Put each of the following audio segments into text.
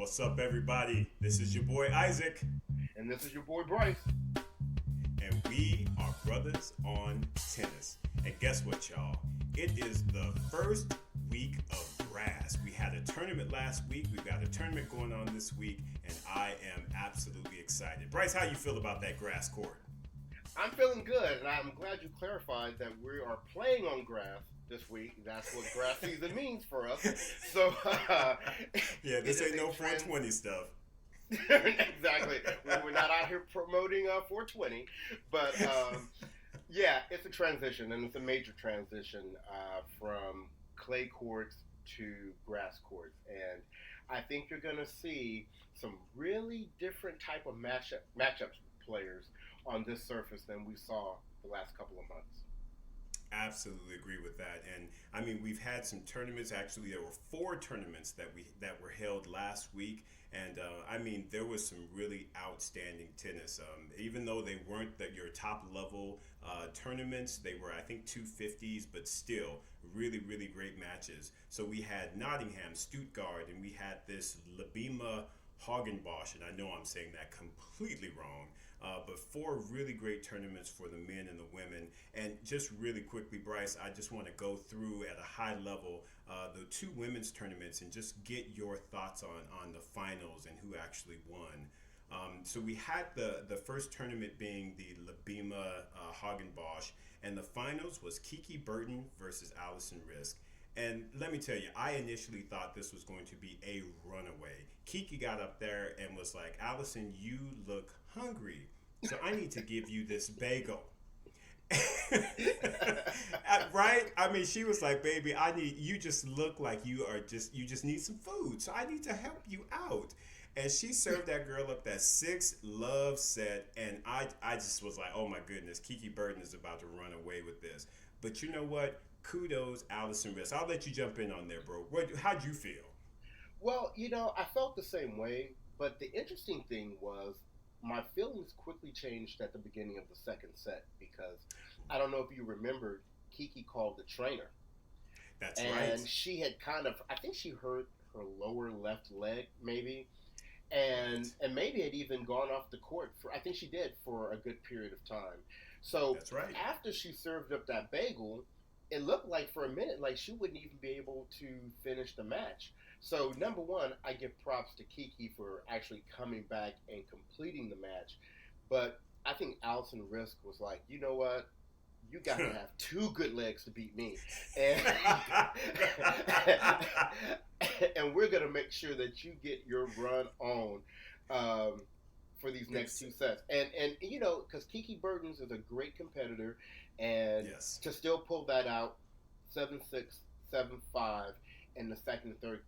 What's up, everybody? This is your boy Isaac, And this is your boy Bryce. and we are brothers on tennis. And guess what, y'all? It is the first week of grass. We had a tournament last week. We've got a tournament going on this week, and I am absolutely excited. Bryce, how you feel about that grass court? I'm feeling good, and I'm glad you clarified that we are playing on grass this week. That's what grass season means for us. So, Yeah, this ain't no 420 stuff. Exactly. We're not out here promoting 420, but yeah, it's a transition, and it's a major transition from clay courts to grass courts, and I think you're going to see some really different type of matchups with players on this surface than we saw the last couple of months. Absolutely agree with that. And I mean, we've had some tournaments. Actually, there were 4 tournaments that were held last week, and I mean, there was some really outstanding tennis. Even though they weren't your top level tournaments, they were, I think, 250s, but still really, really great matches. So we had Nottingham, Stuttgart, and we had this Labima Hagenbosch, and I know I'm saying that completely wrong. But 4 really great tournaments for the men and the women. And just really quickly, Bryce, I just want to go through at a high level the 2 women's tournaments and just get your thoughts on the finals and who actually won. So we had the first tournament being the Labima Hagenbosch, and the finals was Kiki Burton versus Allison Risk. And let me tell you, I initially thought this was going to be a runaway. Kiki got up there and was like, Allison, you look hungry, so I need to give you this bagel. Right? I mean, she was like, baby, you just look like you just need some food, so I need to help you out. And she served that girl up that 6-love set, and I just was like, oh my goodness, Kiki Burton is about to run away with this. But you know what? Kudos, Allison Risk. I'll let you jump in on there, bro. How'd you feel? Well, I felt the same way, but the interesting thing was my feelings quickly changed at the beginning of the second set because I don't know if you remember, Kiki called the trainer. That's right. And she had I think she hurt her lower left leg, maybe, and maybe had even gone off the court I think she did for a good period of time. So that's right. After she served up that bagel, it looked like for a minute like she wouldn't even be able to finish the match. So number one, I give props to Kiki for actually coming back and completing the match. But I think Allison Risk was like, you know what? You got to have 2 good legs to beat me. And, and we're going to make sure that you get your run on for these next 2 sets. And because Kiki Burton's is a great competitor, and yes, to still pull that out, 7-6, 7-5, in the second and third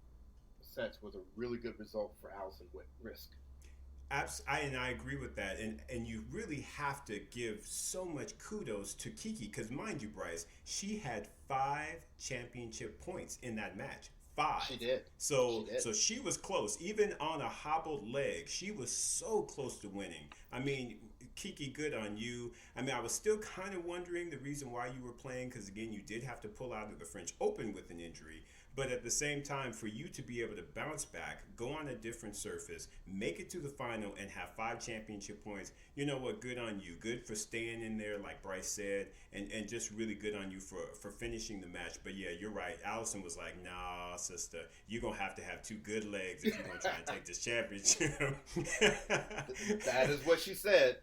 sets was a really good result for Allison Risk. I agree with that, and you really have to give so much kudos to Kiki because, mind you, Bryce, she had 5 championship points in that match. 5. She did. So she was close. Even on a hobbled leg, she was so close to winning. I mean, Kiki, good on you. I mean, I was still kind of wondering the reason why you were playing because, again, you did have to pull out of the French Open with an injury. But at the same time, for you to be able to bounce back, go on a different surface, make it to the final, and have 5 championship points, you know what? Good on you. Good for staying in there, like Bryce said, and just really good on you for finishing the match. But yeah, you're right. Allison was like, nah, sister, you're going to have 2 good legs if you're going to try and take this championship. That is what she said.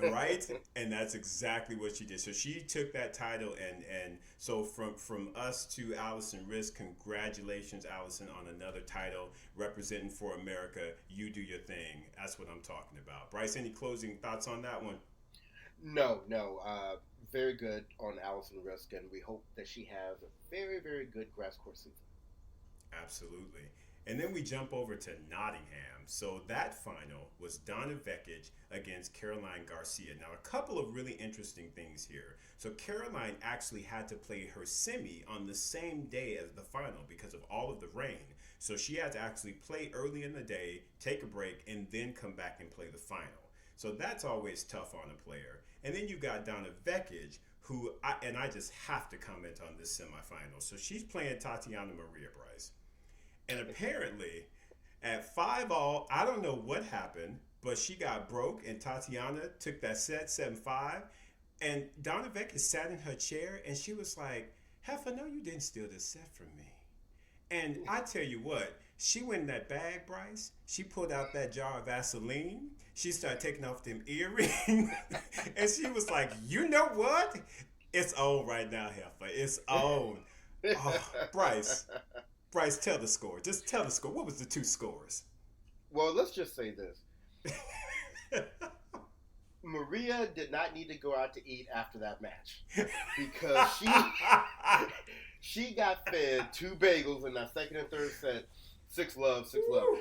Right? And that's exactly what she did. So she took that title, and so from us to Allison Risk, congratulations, Allison, on another title representing for America. You do your thing. That's what I'm talking about. Bryce, any closing thoughts on that one? No. Very good on Allison Risk, and we hope that she has a very, very good grass court season. Absolutely. And then we jump over to Nottingham. So that final was Donna Vekic against Caroline Garcia. Now, a couple of really interesting things here. So Caroline actually had to play her semi on the same day as the final because of all of the rain. So she had to actually play early in the day, take a break, and then come back and play the final. So that's always tough on a player. And then you got Donna Vekic, who, I just have to comment on this semifinal. So she's playing Tatiana Maria, Bryce. And apparently, At 5-all, I don't know what happened, but she got broke, and Tatiana took that set 7-5. And Donna Vekic sat in her chair, and she was like, "Heifer, no, you didn't steal this set from me." And I tell you what, she went in that bag, Bryce. She pulled out that jar of Vaseline. She started taking off them earrings. And she was like, "You know what? It's on right now, Heifer. It's on." Oh, Bryce, tell the score. Just tell the score. What was the two scores? Well, let's just say this. Maria did not need to go out to eat after that match because she got fed 2 bagels in that second and third set. 6-love, 6-love.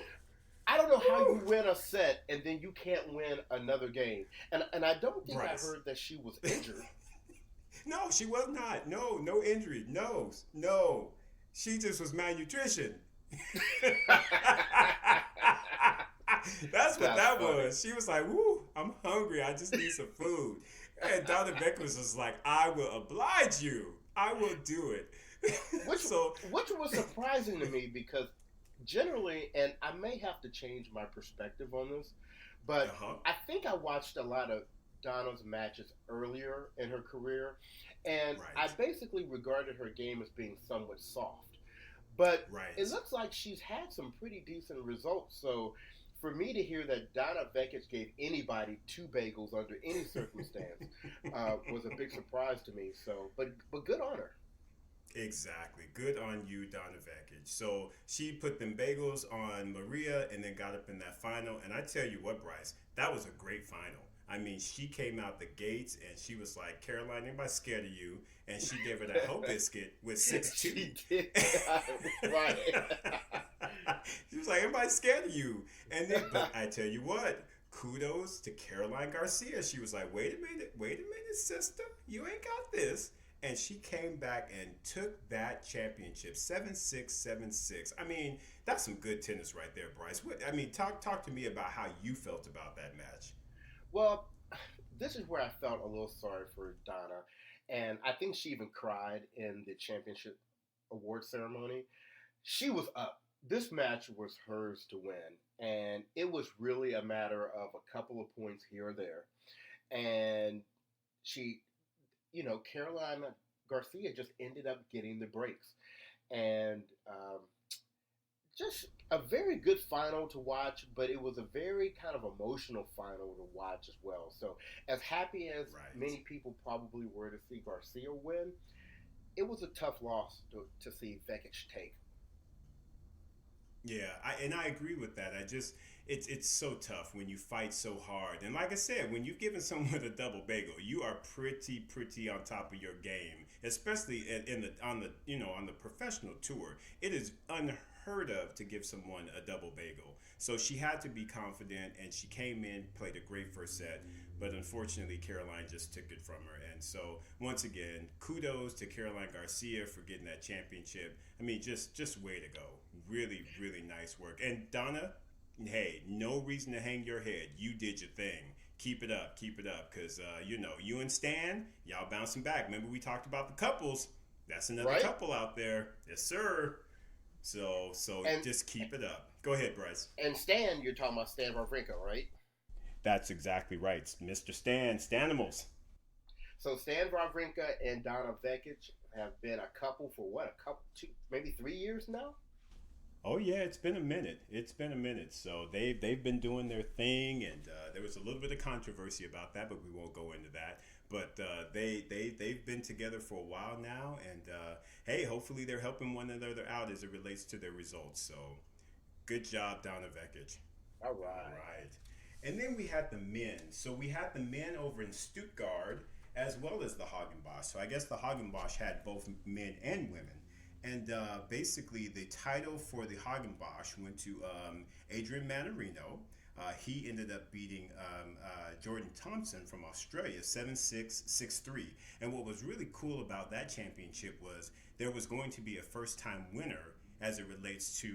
I don't know how you win a set and then you can't win another game. And I don't think Bryce. I heard that she was injured. No, she was not. No injury. No. She just was malnutrition. That's what that funny. was. She was like, "Woo, I'm hungry. I just need some food." And Donna Beck was just like, "I will oblige you. I will do it." Which was surprising to me because generally, and I may have to change my perspective on this, but I think I watched a lot of Donna's matches earlier in her career, and I basically regarded her game as being somewhat soft. But it looks like she's had some pretty decent results. So for me to hear that Donna Vekic gave anybody 2 bagels under any circumstance was a big surprise to me. So, but good on her. Exactly. Good on you, Donna Vekic. So she put them bagels on Maria and then got up in that final. And I tell you what, Bryce, that was a great final. I mean, she came out the gates and she was like, "Caroline, anybody's scared of you." And she gave her that whole biscuit with 6-2. She did. Right. She was like, "Everybody's scared of you." And then, but I tell you what, kudos to Caroline Garcia. She was like, wait a minute, sister. You ain't got this. And she came back and took that championship 7-6, 7-6. I mean, that's some good tennis right there, Bryce. Talk to me about how you felt about that match. Well, this is where I felt a little sorry for Donna. And I think she even cried in the championship award ceremony. She was up. This match was hers to win. And it was really a matter of a couple of points here or there. And she, Caroline Garcia just ended up getting the breaks. And just a very good final to watch, but it was a very kind of emotional final to watch as well. So as happy as many people probably were to see Garcia win, it was a tough loss to see Vekic take. Yeah, I agree with that. It's so tough when you fight so hard. And like I said, when you've given someone a double bagel, you are pretty on top of your game, especially on the professional tour. It is unheard of to give someone a double bagel. So she had to be confident, and she came in, played a great first set, but unfortunately Caroline just took it from her. And so once again, kudos to Caroline Garcia for getting that championship. I mean, just way to go. Really, really nice work. And Donna, hey, no reason to hang your head. You did your thing. Keep it up, because you and Stan, y'all bouncing back. Remember we talked about the couples. That's another couple out there. Yes, sir. So just keep it up. Go ahead, Bryce. And Stan, you're talking about Stan Wawrinka, right? That's exactly right, Mr. Stanimals. So Stan Wawrinka and Donna Vekic have been a couple for maybe 3 years now? Oh yeah, it's been a minute. So they've been doing their thing, and there was a little bit of controversy about that, but we won't go into that. But they've been together for a while now, and hey, hopefully they're helping one another out as it relates to their results. So good job, Donna Vekic. All right. And then we had the men. So we had the men over in Stuttgart as well as the Hagenbosch. So I guess the Hagenbosch had both men and women. And basically, the title for the Hagenbosch went to Adrian Manarino. He ended up beating Jordan Thompson from Australia 7-6, 6-3. And what was really cool about that championship was there was going to be a first-time winner as it relates to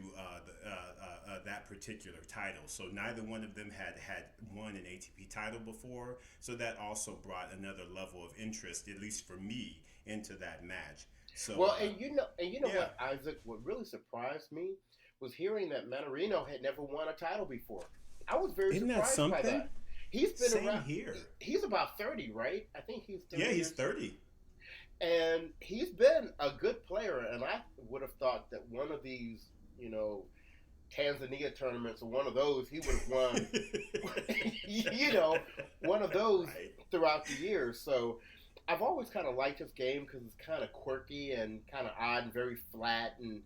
that particular title. So neither one of them had won an ATP title before. So that also brought another level of interest, at least for me, into that match. So, well, and you know what, Isaac, what really surprised me was hearing that Manarino had never won a title before. I was very Isn't that surprised by something? that. He's been Same around. here. He's about 30, right? I think he's 30. Yeah, he's 30. And he's been a good player. And I would have thought that one of these, Tanzania tournaments or one of those, he would have won, one of those Right. throughout the years. So I've always kind of liked his game because it's kind of quirky and kind of odd and very flat and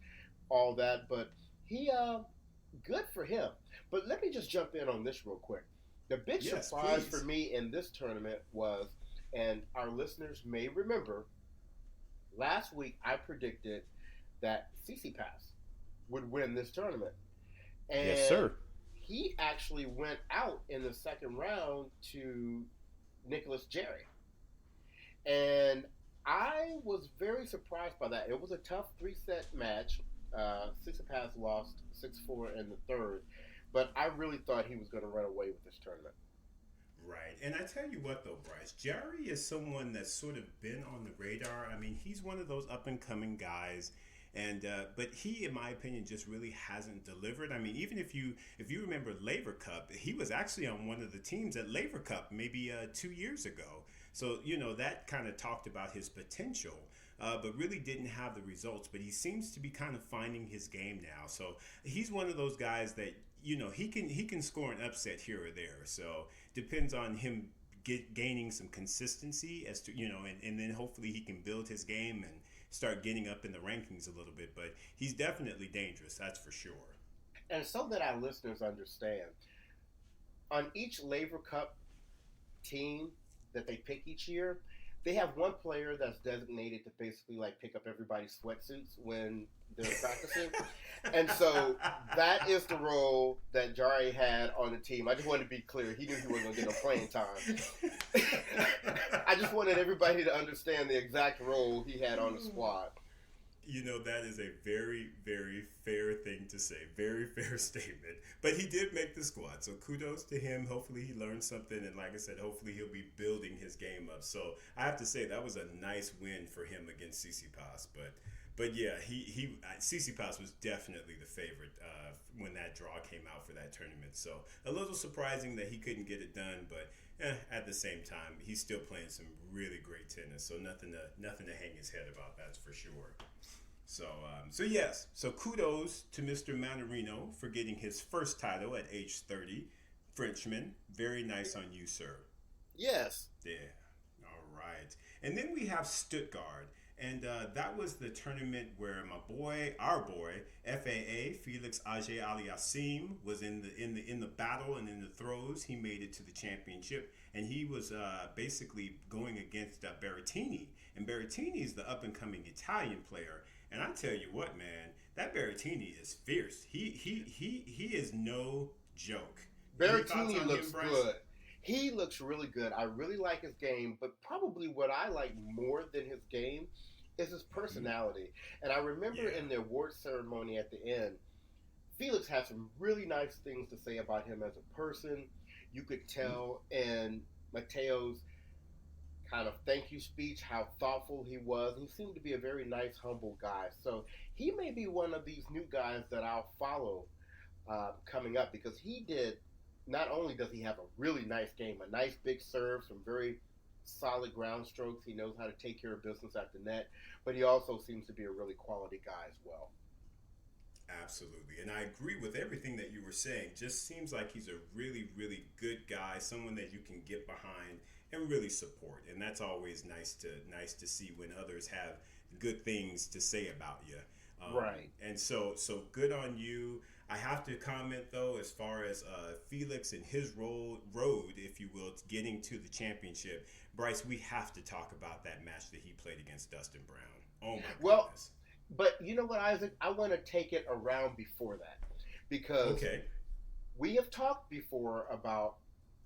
all that. But good for him. But let me just jump in on this real quick. The big Yes, surprise please. for me in this tournament was, and our listeners may remember, last week I predicted that Tsitsipas would win this tournament. And Yes, sir. he actually went out in the second round to Nicholas Jerry. And I was very surprised by that. It was a tough 3-set match. Tsitsipas lost 6-4 in the third. But I really thought he was going to run away with this tournament. Right. And I tell you what, though, Bryce, Jerry is someone that's sort of been on the radar. I mean, he's one of those up-and-coming guys. And but he, in my opinion, just really hasn't delivered. I mean, even if you remember Laver Cup, he was actually on one of the teams at Laver Cup maybe 2 years ago. So, that kind of talked about his potential, but really didn't have the results. But he seems to be kind of finding his game now. So he's one of those guys that, he can score an upset here or there. So depends on him gaining some consistency as to, and then hopefully he can build his game and start getting up in the rankings a little bit. But he's definitely dangerous, that's for sure. And so that our listeners understand, on each Laver Cup team that they pick each year, they have one player that's designated to basically like pick up everybody's sweatsuits when they're practicing. And so that is the role that Jari had on the team. I just wanted to be clear. He knew he wasn't going to get no playing time. I just wanted everybody to understand the exact role he had on the squad. That is a very, very fair thing to say. Very fair statement. But he did make the squad, so kudos to him. Hopefully he learned something, and like I said, hopefully he'll be building his game up. So I have to say that was a nice win for him against Tsitsipas. But yeah, Tsitsipas was definitely the favorite when that draw came out for that tournament. So a little surprising that he couldn't get it done, but at the same time, he's still playing some really great tennis. So nothing to hang his head about, that's for sure. So yes. So kudos to Mr. Manarino for getting his first title at age 30. Frenchman, very nice on you, sir. Yes. Yeah. All right. And then we have Stuttgart. And that was the tournament where our boy, FAA, Felix Auger-Aliassime, was in the battle and in the throes. He made it to the championship, and he was basically going against Berrettini. And Berrettini is the up-and-coming Italian player. And I tell you what, man, that Berrettini is fierce. He is no joke. Berrettini looks good. He looks really good. I really like his game, but probably what I like more than his game is his personality. And I remember in the award ceremony at the end, Felix had some really nice things to say about him as a person. You could tell in Mateo's kind of thank you speech how thoughtful he was. He seemed to be a very nice, humble guy. So he may be one of these new guys that I'll follow coming up, because not only does he have a really nice game, a nice big serve, some very solid ground strokes. He knows how to take care of business at the net, but he also seems to be a really quality guy as well. Absolutely. And I agree with everything that you were saying. Just seems like he's a really, really good guy, someone that you can get behind and really support. And that's always nice to see when others have good things to say about you. Right. And so good on you. I have to comment, though, as far as Felix and his road, if you will, getting to the championship. Bryce, we have to talk about that match that he played against Dustin Brown. Oh, my goodness. But you know what, Isaac? I want to take it around before that. Because we have talked before about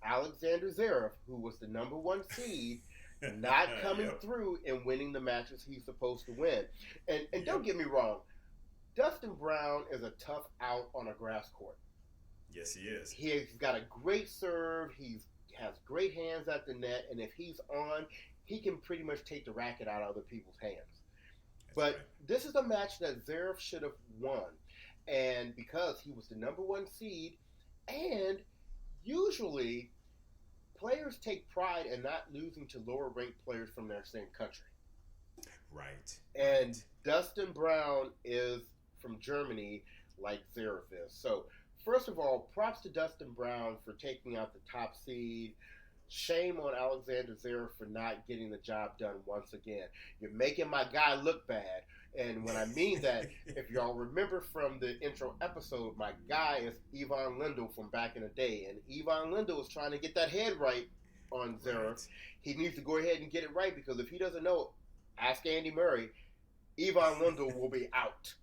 Alexander Zverev, who was the number one seed, not coming through and winning the matches he's supposed to win. And don't get me wrong, Dustin Brown is a tough out on a grass court. Yes, he is. He's got a great serve. He has great hands at the net. And if he's on, he can pretty much take the racket out of other people's hands. But this is a match that Zverev should have won. And because he was the number one seed, and usually players take pride in not losing to lower ranked players from their same country. Right. And Dustin Brown is from Germany, like Zverev is. So, first of all, props to Dustin Brown for taking out the top seed. Shame on Alexander Zverev for not getting the job done once again. You're making my guy look bad. And when I mean that, if y'all remember from the intro episode, my guy is Ivan Lendl from back in the day. And Ivan Lendl is trying to get that head right on Zverev. Right. He needs to go ahead and get it right, because if he doesn't know, ask Andy Murray, Ivan Lendl will be out.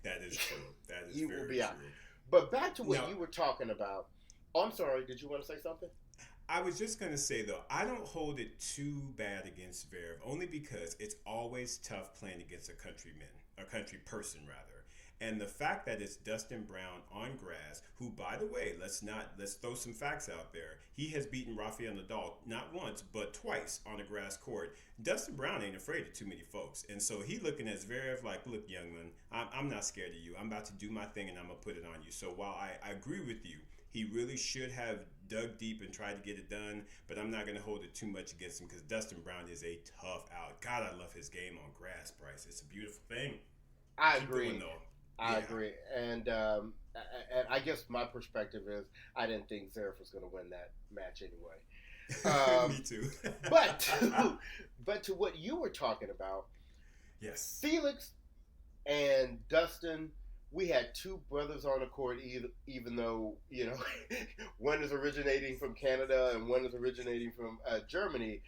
That is true. That is he very will be out. true. But back to what you were talking about. Oh, I'm sorry. Did you want to say something? I was just going to say, though, I don't hold it too bad against Zverev, only because it's always tough playing against a country person, rather. And the fact that it's Dustin Brown on grass, who, by the way, let's throw some facts out there. He has beaten Rafael Nadal not once, but twice on a grass court. Dustin Brown ain't afraid of too many folks. And so he looking at Zverev like, look, young man, I'm not scared of you. I'm about to do my thing, and I'm going to put it on you. So while I agree with you, he really should have dug deep and tried to get it done, but I'm not going to hold it too much against him, because Dustin Brown is a tough out. God, I love his game on grass, Bryce. It's a beautiful thing. I agree. I agree. And I guess my perspective is I didn't think Zverev was going to win that match anyway. Me too. but to what you were talking about, yes, Felix and Dustin, we had two brothers on the court, even though, one is originating from Canada and one is originating from Germany.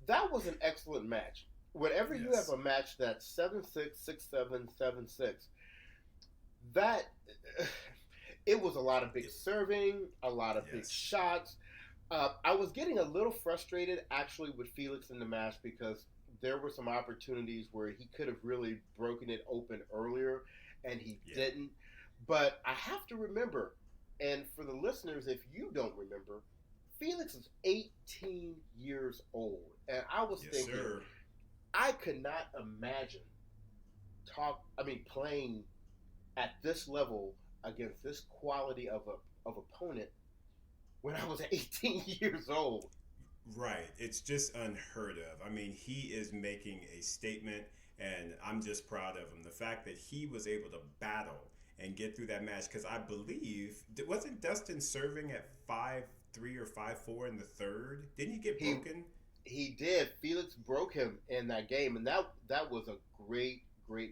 That was an excellent match. Whenever you have a match that's 7-6, 6-7, 7-6, that it was a lot of big serving, a lot of big shots. I was getting a little frustrated actually with Felix in the match, because there were some opportunities where he could have really broken it open earlier, and he didn't. But I have to remember, and for the listeners, if you don't remember, Felix is 18 years old, and I was thinking, sir, I could not imagine playing at this level against this quality of opponent when I was 18 years old. Right. It's just unheard of. I mean, he is making a statement, and I'm just proud of him. The fact that he was able to battle and get through that match, because I believe, wasn't Dustin serving at 5-3 or 5-4 in the third? Didn't he get broken? He did. Felix broke him in that game, and that was a great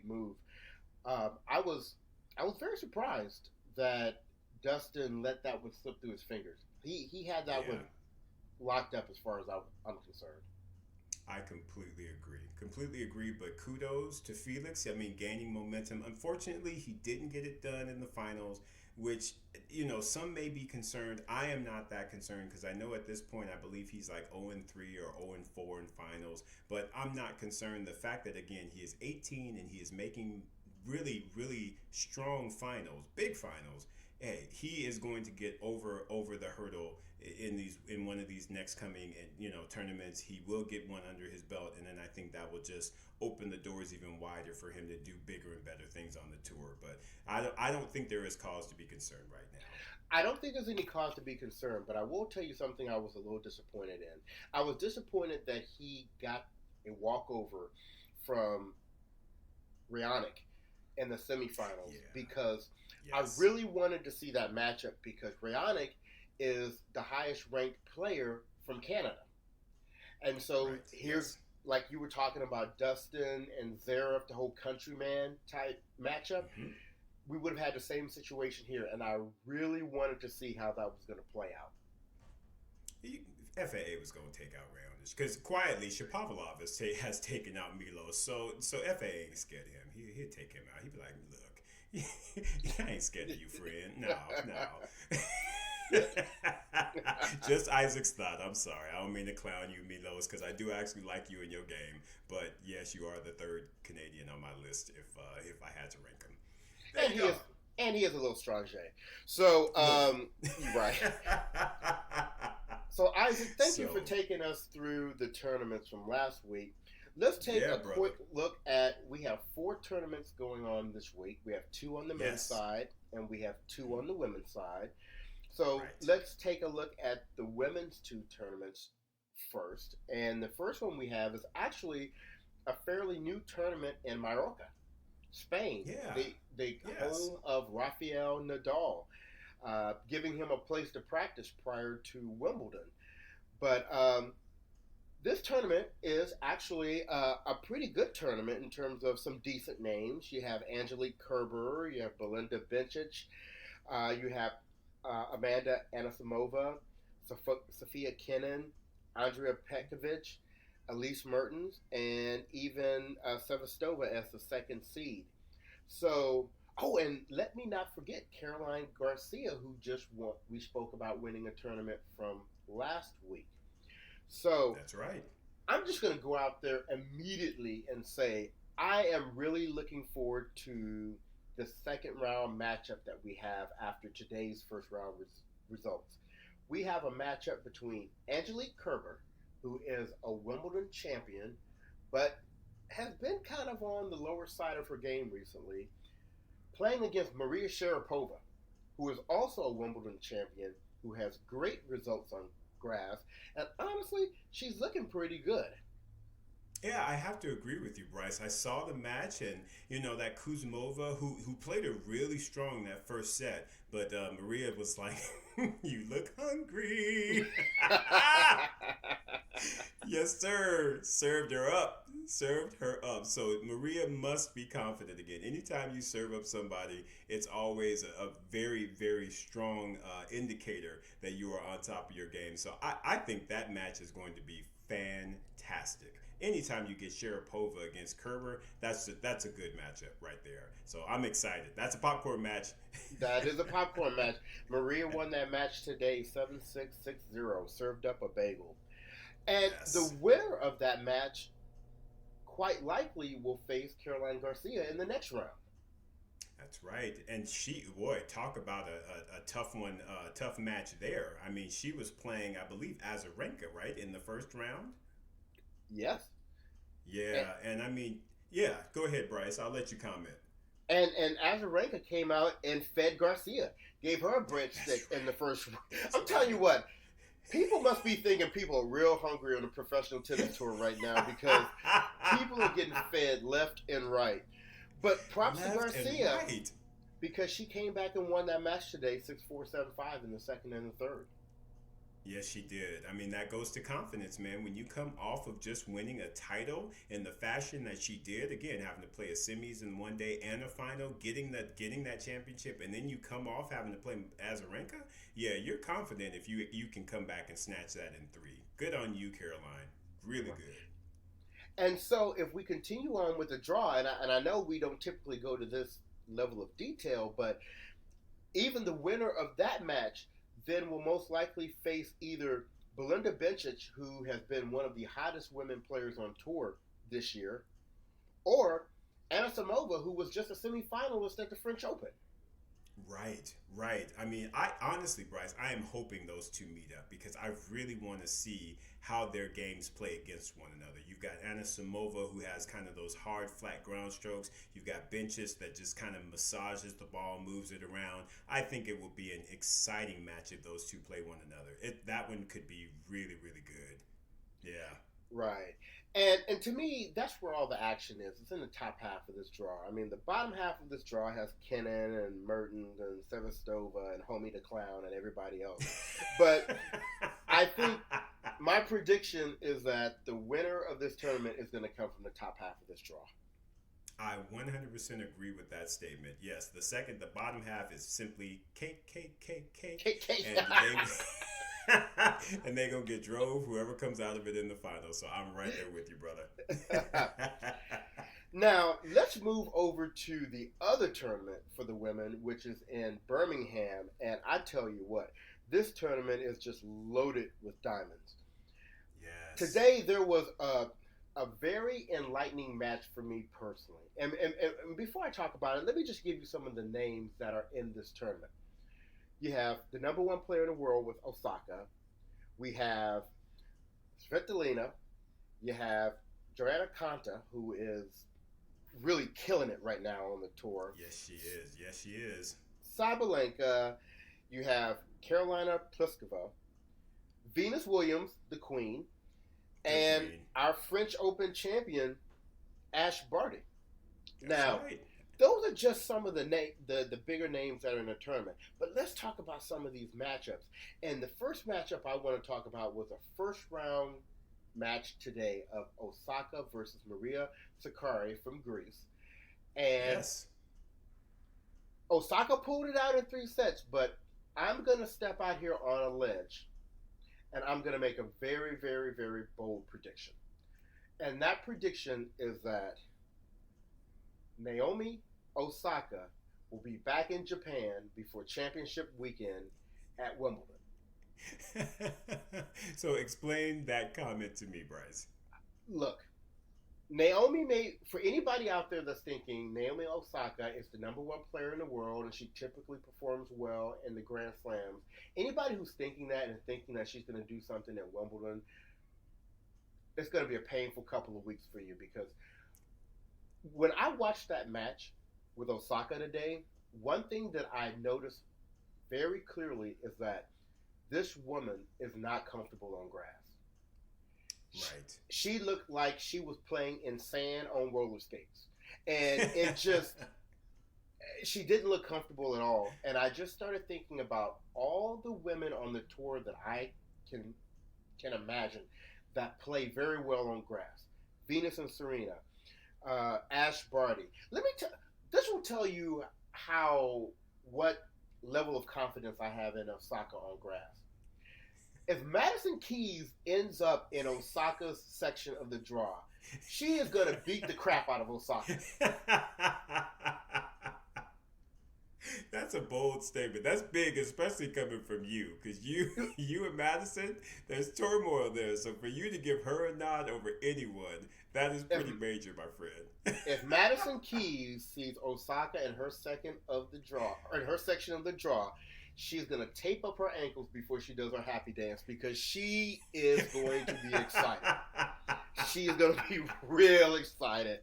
move. I was very surprised that Dustin let that one slip through his fingers. He had that one locked up as far as I'm concerned. I completely agree, but kudos to Felix. I mean, gaining momentum. Unfortunately, he didn't get it done in the finals, which, some may be concerned. I am not that concerned, because I know at this point, I believe he's like 0-3 or 0-4 in finals, but I'm not concerned. The fact that, again, he is 18 and he is making really, really strong finals, big finals. Hey, he is going to get over the hurdle in one of these next coming tournaments. He will get one under his belt, and then I think that will just open the doors even wider for him to do bigger and better things on the tour. But I don't think there is cause to be concerned right now. I don't think there's any cause to be concerned, but I will tell you something I was a little disappointed in. I was disappointed that he got a walkover from Raonic in the semifinals, because I really wanted to see that matchup, because Raonic is the highest ranked player from Canada. And so here's, like you were talking about Dustin and Zverev, the whole countryman type matchup. Mm-hmm. We would have had the same situation here, and I really wanted to see how that was going to play out. FAA was going to take out Raonic, because quietly Shapovalov has taken out Milos, so FAA ain't scared of him. He'll take him out. He'd be like, look, I ain't scared of you, friend. No. Just Isaac's thought. I'm sorry. I don't mean to clown you, Milos, because I do actually like you in your game. But yes, you are the third Canadian on my list if I had to rank him. And he is a little strong, Jay. So, right. So, Isaac, thank you for taking us through the tournaments from last week. Let's take Yeah, a brother. quick look at. We have 4 tournaments going on this week. We have 2 on the men's Yes. side, and we have 2 on the women's side. So Right. let's take a look at the women's 2 tournaments first. And the first one we have is actually a fairly new tournament in Mallorca, Spain, Yeah. the Yes. home of Rafael Nadal, giving him a place to practice prior to Wimbledon. But this tournament is actually a pretty good tournament in terms of some decent names. You have Angelique Kerber, you have Belinda Bencic, you have Amanda Anisimova, Sophia Kenin, Andrea Petkovic, Elise Mertens, and even Sevastova as the second seed. So, oh, and let me not forget Caroline Garcia, who just won. We spoke about winning a tournament from last week. So, That's right. I'm just going to go out there immediately and say I am really looking forward to the second round matchup that we have after today's first round results. We have a matchup between Angelique Kerber, who is a Wimbledon champion, but has been kind of on the lower side of her game recently, playing against Maria Sharapova, who is also a Wimbledon champion, who has great results on grass, and honestly, she's looking pretty good. Yeah, I have to agree with you, Bryce. I saw the match, and that Kuzmova, who played her really strong that first set, but Maria was like, "You look hungry." Yes, sir. Served her up. Served her up. So Maria must be confident again. Anytime you serve up somebody, it's always a very, very strong indicator that you are on top of your game. So I think that match is going to be fantastic. Anytime you get Sharapova against Kerber, that's a good matchup right there. So I'm excited. That's a popcorn match. That is a popcorn match. Maria won that match today 7-6, 6-0, served up a bagel. And the Yes. winner of that match quite likely will face Caroline Garcia in the next round. That's right. And boy, talk about a tough one, tough match there. I mean, she was playing, I believe, Azarenka, right, in the first round? Yes. And Yeah. And I mean, yeah, go ahead, Bryce. I'll let you comment. and Azarenka came out and fed Garcia, gave her a That's breadstick in the right. first. That's I'm telling you right. what, people must be thinking people are real hungry on the professional tennis tour right now because people are getting fed left and right. But props to Left and Garcia right. because she came back and won that match today, 6-4, 7-5 in the second and the third. Yes, she did. I mean, that goes to confidence, man. When you come off of just winning a title in the fashion that she did, again, having to play a semis in one day and a final, getting that championship, and then you come off having to play Azarenka, yeah, you're confident if you can come back and snatch that in three. Good on you, Caroline. Really good. And so, if we continue on with the draw, and I know we don't typically go to this level of detail, but even the winner of that match then will most likely face either Belinda Bencic, who has been one of the hottest women players on tour this year, or Anna Samova, who was just a semifinalist at the French Open. Right, right. I mean, I honestly, Bryce, I am hoping those two meet up because I really want to see how their games play against one another. You've got Anna Samova, who has kind of those hard, flat ground strokes. You've got Benches that just kind of massages the ball, moves it around. I think it will be an exciting match if those two play one another. That one could be really, really good. Yeah. Right. And to me, that's where all the action is. It's in the top half of this draw. I mean, the bottom half of this draw has Kenin and Mertens and Sevastova and Homie the Clown and everybody else. But I think my prediction is that the winner of this tournament is going to come from the top half of this draw. I 100% agree with that statement. Yes, the bottom half is simply cake, cake, cake, cake, and and they gonna get drove whoever comes out of it in the final. So I'm right there with you, brother. Now, let's move over to the other tournament for the women, which is in Birmingham. And I tell you what, this tournament is just loaded with diamonds. Yes. Today, there was a very enlightening match for me personally. And before I talk about it, let me just give you some of the names that are in this tournament. You have the number one player in the world with Osaka. We have Svitolina. You have Joanna Konta, who is really killing it right now on the tour. Yes, she is. Yes, she is. Sabalenka, you have Carolina Pliskova, Venus Williams, the queen, and our French Open champion, Ash Barty. Now, those are just some of the bigger names that are in the tournament. But let's talk about some of these matchups. And the first matchup I want to talk about was a first round match today of Osaka versus Maria Sakkari from Greece. And Osaka pulled it out in 3 sets, but I'm going to step out here on a ledge, and I'm going to make a very, very, very bold prediction. And that prediction is that Naomi Osaka will be back in Japan before championship weekend at Wimbledon. So explain that comment to me, Bryce. Look, Naomi for anybody out there that's thinking Naomi Osaka is the number 1 player in the world and she typically performs well in the Grand Slams, anybody who's thinking that and thinking that she's going to do something at Wimbledon, it's going to be a painful couple of weeks for you, because when I watched that match with Osaka today, one thing that I noticed very clearly is that this woman is not comfortable on grass. Right. She looked like she was playing in sand on roller skates. And it just, she didn't look comfortable at all. And I just started thinking about all the women on the tour that I can imagine that play very well on grass. Venus and Serena, Ash Barty. This will tell you what level of confidence I have in Osaka on grass. If Madison Keys ends up in Osaka's section of the draw, she is going to beat the crap out of Osaka. That's a bold statement. That's big, especially coming from you, because you and Madison, there's turmoil there. So for you to give her a nod over anyone, that is pretty major, my friend. If Madison Keys sees Osaka in her section of the draw, she's going to tape up her ankles before she does her happy dance, because she is going to be excited. She is going to be real excited.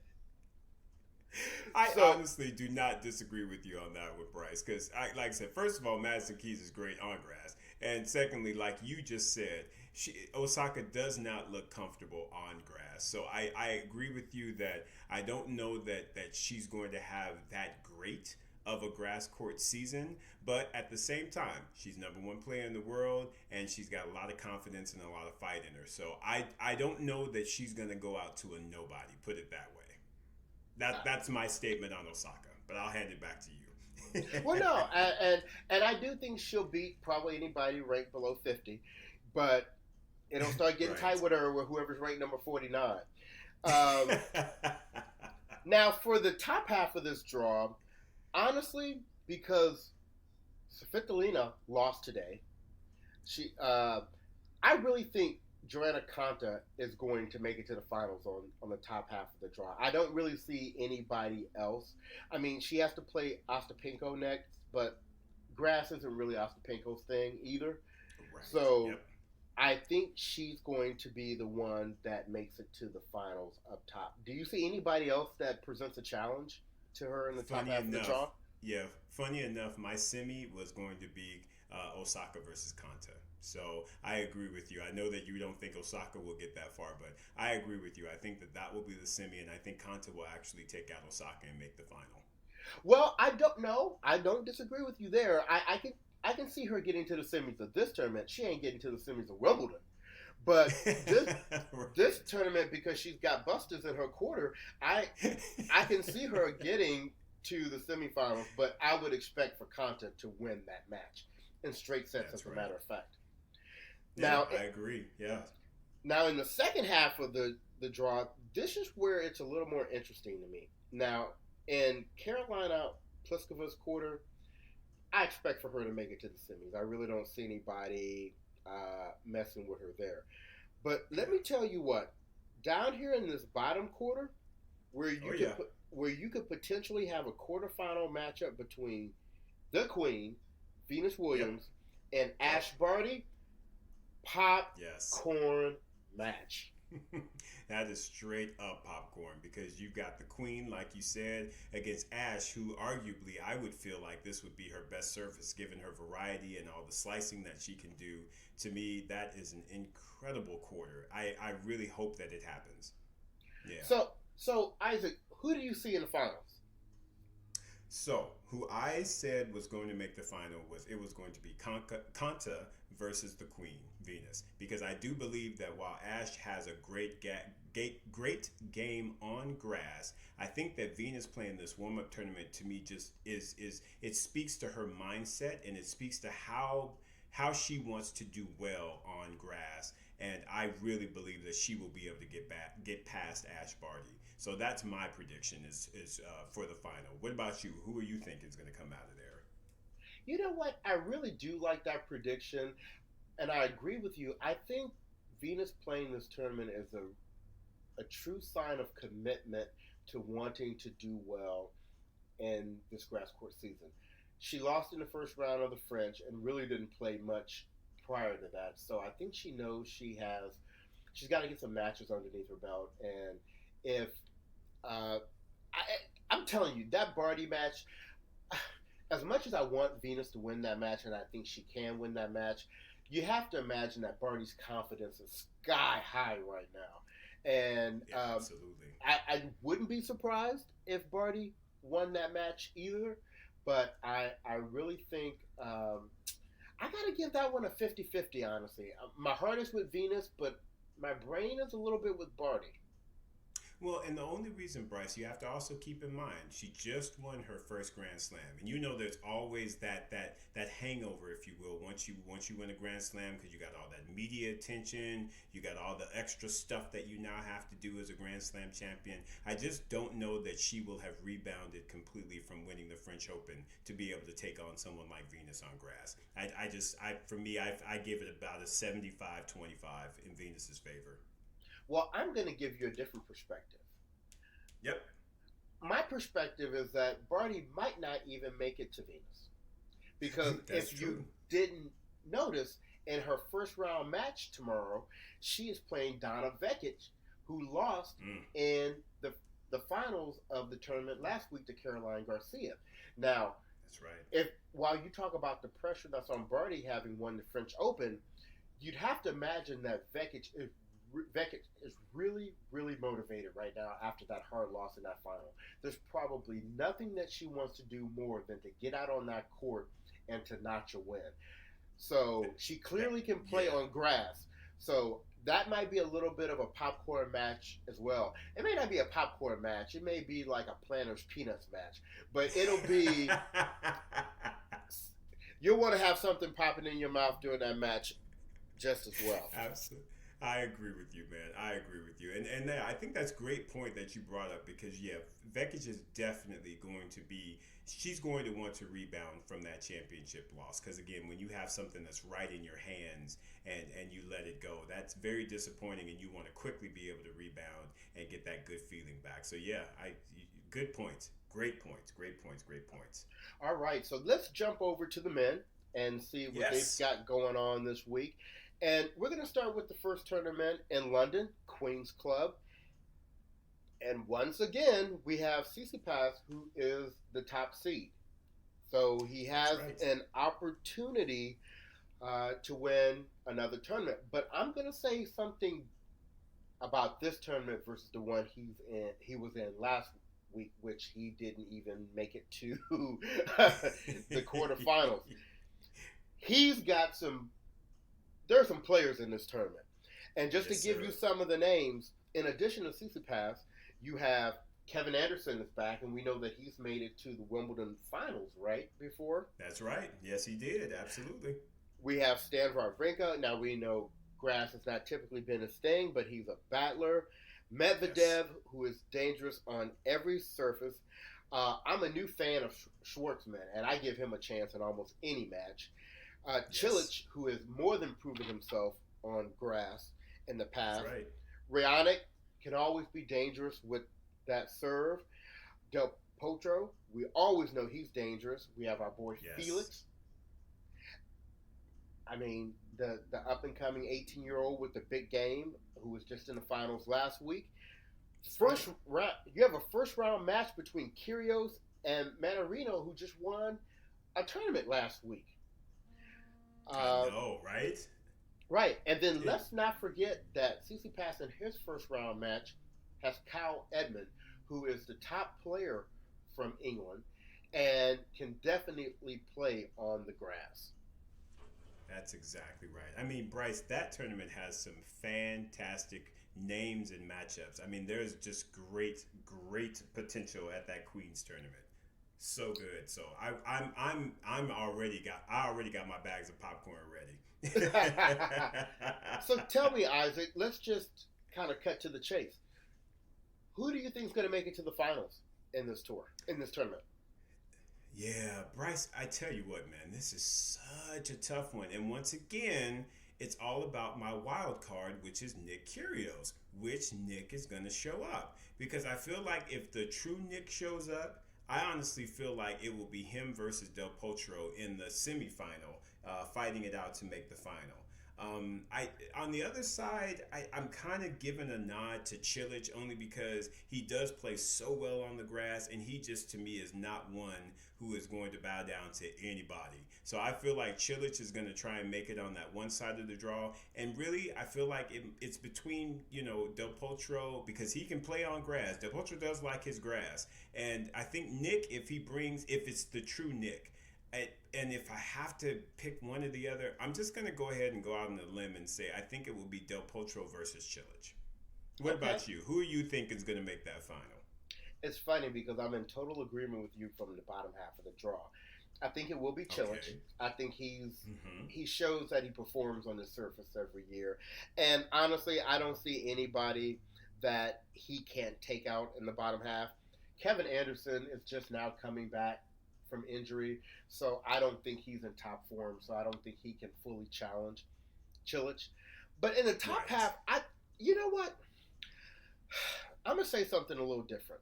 I honestly do not disagree with you on that with Bryce, because, like I said, first of all, Madison Keys is great on grass. And secondly, like you just said, Osaka does not look comfortable on grass. So I agree with you that I don't know that she's going to have that great of a grass court season, but at the same time, she's number 1 player in the world, and she's got a lot of confidence and a lot of fight in her. So I don't know that she's going to go out to a nobody, put it that way. That's my statement on Osaka, but I'll hand it back to you. Well, no, and I do think she'll beat probably anybody ranked below 50, but it'll start getting tight with her with whoever's ranked number 49. Now, for the top half of this draw, honestly, because Svitolina lost today, I really think Joanna Konta is going to make it to the finals on the top half of the draw. I don't really see anybody else. I mean, she has to play Ostapenko next, but grass isn't really Ostapenko's thing either. Right. So I think she's going to be the one that makes it to the finals up top. Do you see anybody else that presents a challenge to her in the top half of the draw? Yeah, funny enough, my semi was going to be Osaka versus Konta. So I agree with you. I know that you don't think Osaka will get that far, but I agree with you. I think that will be the semi, and I think Konta will actually take out Osaka and make the final. Well, I don't know. I don't disagree with you there. I can see her getting to the semis of this tournament. She ain't getting to the semis of Wimbledon. But this tournament, because she's got busters in her quarter, I can see her getting to the semifinals, but I would expect for Konta to win that match in straight sets, as a matter of fact. Yeah, now, I agree. Yeah. Now, in the second half of the draw, this is where it's a little more interesting to me. Now, in Carolina Pliskova's quarter, I expect for her to make it to the semis. I really don't see anybody messing with her there. But let me tell you what, down here in this bottom quarter, where you could potentially have a quarterfinal matchup between the Queen, Venus Williams, and Ash Barty, popcorn match. That is straight up popcorn because you've got the queen, like you said, against Ash, who arguably I would feel like this would be her best surface given her variety and all the slicing that she can do. To me, that is an incredible quarter. I really hope that it happens. Yeah. So Isaac, who do you see in the finals? So, who I said was going to make the final was it was going to be Kanta versus the Queen, Venus, because I do believe that while Ash has a great game on grass, I think that Venus playing this warm up tournament to me just is it speaks to her mindset and it speaks to how she wants to do well on grass, and I really believe that she will be able to get past Ash Barty. So that's my prediction is for the final. What about you? Who are you thinking is going to come out of there? You know what? I really do like that prediction, and I agree with you. I think Venus playing this tournament is a true sign of commitment to wanting to do well in this grass court season. She lost in the first round of the French and really didn't play much prior to that. So I think she knows she's got to get some matches underneath her belt. And if I'm telling you, that Barty match, as much as I want Venus to win that match, and I think she can win that match, you have to imagine that Barty's confidence is sky high right now. And Yeah, absolutely. I wouldn't be surprised if Barty won that match either. But I really think I got to give that one a 50-50, honestly. My heart is with Venus, but my brain is a little bit with Barty. Well, and the only reason, Bryce, you have to also keep in mind, she just won her first Grand Slam, and you know there's always that hangover, if you will, once you win a Grand Slam, because you got all that media attention, you got all the extra stuff that you now have to do as a Grand Slam champion. I just don't know that she will have rebounded completely from winning the French Open to be able to take on someone like Venus on grass. For me, I give it about a 75-25 in Venus's favor. Well, I'm going to give you a different perspective. Yep. My perspective is that Barty might not even make it to Venus. Because if you didn't notice, in her first round match tomorrow, she is playing Donna Vekic, who lost in the finals of the tournament last week to Caroline Garcia. Now, that's right. While you talk about the pressure that's on Barty having won the French Open, you'd have to imagine that Vekic is really, really motivated right now after that hard loss in that final. There's probably nothing that she wants to do more than to get out on that court and to notch a win. So she clearly can play on grass. So that might be a little bit of a popcorn match as well. It may not be a popcorn match. It may be like a Planters Peanuts match. But it'll be... You'll want to have something popping in your mouth during that match just as well. Absolutely. I agree with you, man. I agree with you. And I think that's a great point that you brought up because, Vekic is definitely going to be, she's going to want to rebound from that championship loss. Because, again, when you have something that's right in your hands and you let it go, that's very disappointing and you want to quickly be able to rebound and get that good feeling back. So, good points. Great points. All right, so let's jump over to the men and see what they've got going on this week. And we're going to start with the first tournament in London, Queen's Club. And once again, we have Tsitsipas, who is the top seed. So he has an opportunity to win another tournament. But I'm going to say something about this tournament versus the one he was in last week, which he didn't even make it to the quarterfinals. He's got there are some players in this tournament. And just to give you some of the names, in addition to Tsitsipas, you have Kevin Anderson is back, and we know that he's made it to the Wimbledon finals, right, before? That's right. Yes, he did. Absolutely. We have Stan Wawrinka. Now, we know grass has not typically been his thing, but he's a battler. Medvedev, who is dangerous on every surface. I'm a new fan of Schwartzman, and I give him a chance in almost any match. Cilic, who has more than proven himself on grass in the past. That's right. Raonic can always be dangerous with that serve. Del Potro, we always know he's dangerous. We have our boy Felix. I mean, the up and coming 18-year-old with the big game who was just in the finals last week. That's right. First round, you have a first round match between Kyrgios and Manarino, who just won a tournament last week. I Uh, know, right? right, and then It, let's not forget that CC Pass in his first round match has Kyle Edmund, who is the top player from England and can definitely play on the grass. that's exactly right. I mean, Bryce, that tournament has some fantastic names and matchups. I mean, there's just great potential at that Queens tournament. So good. So I'm already got I already got my bags of popcorn ready. So tell me, Isaac, let's just kind of cut to the chase. Who do you think is going to make it to the finals in this tour, in this tournament? Yeah, Bryce, I tell you what, man, this is such a tough one. And once again, it's all about my wild card, which is Nick Kyrgios. Which Nick is going to show up? Because I feel like if the true Nick shows up, I honestly feel like it will be him versus Del Potro in the semifinal, fighting it out to make the final. I On the other side, I'm kind of giving a nod to Chilich only because he does play so well on the grass, and he just to me is not one who is going to bow down to anybody. So I feel like Chilich is going to try and make it on that one side of the draw, and really I feel like it's between Del Potro because he can play on grass. Del Potro does like his grass, and I think Nick if it's the true Nick. And if I have to pick one or the other, I'm just going to go ahead and go out on a limb and say I think it will be Del Potro versus Chilich. What Okay. about you? Who do you think is going to make that final? It's funny because I'm in total agreement with you from the bottom half of the draw. I think it will be Chilich. Okay. I think Mm-hmm. he shows that he performs on the surface every year. And honestly, I don't see anybody that he can't take out in the bottom half. Kevin Anderson is just now coming back from injury, so I don't think he's in top form. So I don't think he can fully challenge Chilich. But in the top Right. half, you know what? I'm gonna say something a little different.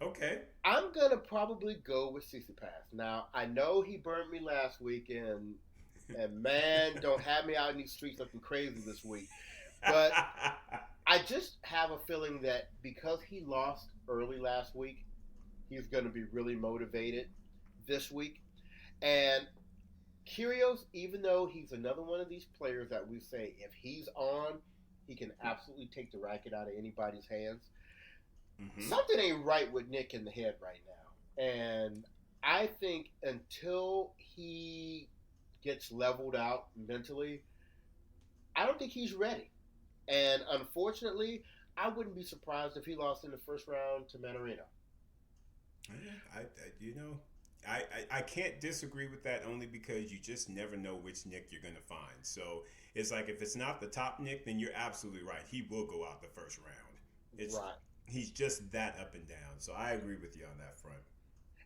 Okay. I'm gonna probably go with CC Pass. Now I know he burned me last week, and man, don't have me out in these streets looking crazy this week. But I just have a feeling that because he lost early last week, he's gonna be really motivated this week. And Kyrgios, even though he's another one of these players that we say if he's on, he can absolutely take the racket out of anybody's hands. Mm-hmm. Something ain't right with Nick in the head right now. And I think until he gets leveled out mentally, I don't think he's ready. And unfortunately, I wouldn't be surprised if he lost in the first round to Manarino. I you know, I can't disagree with that only because you just never know which Nick you're gonna find. So it's like if it's not the top Nick, then you're absolutely right. He will go out the first round. It's Right. He's just that up and down. So I agree with you on that front.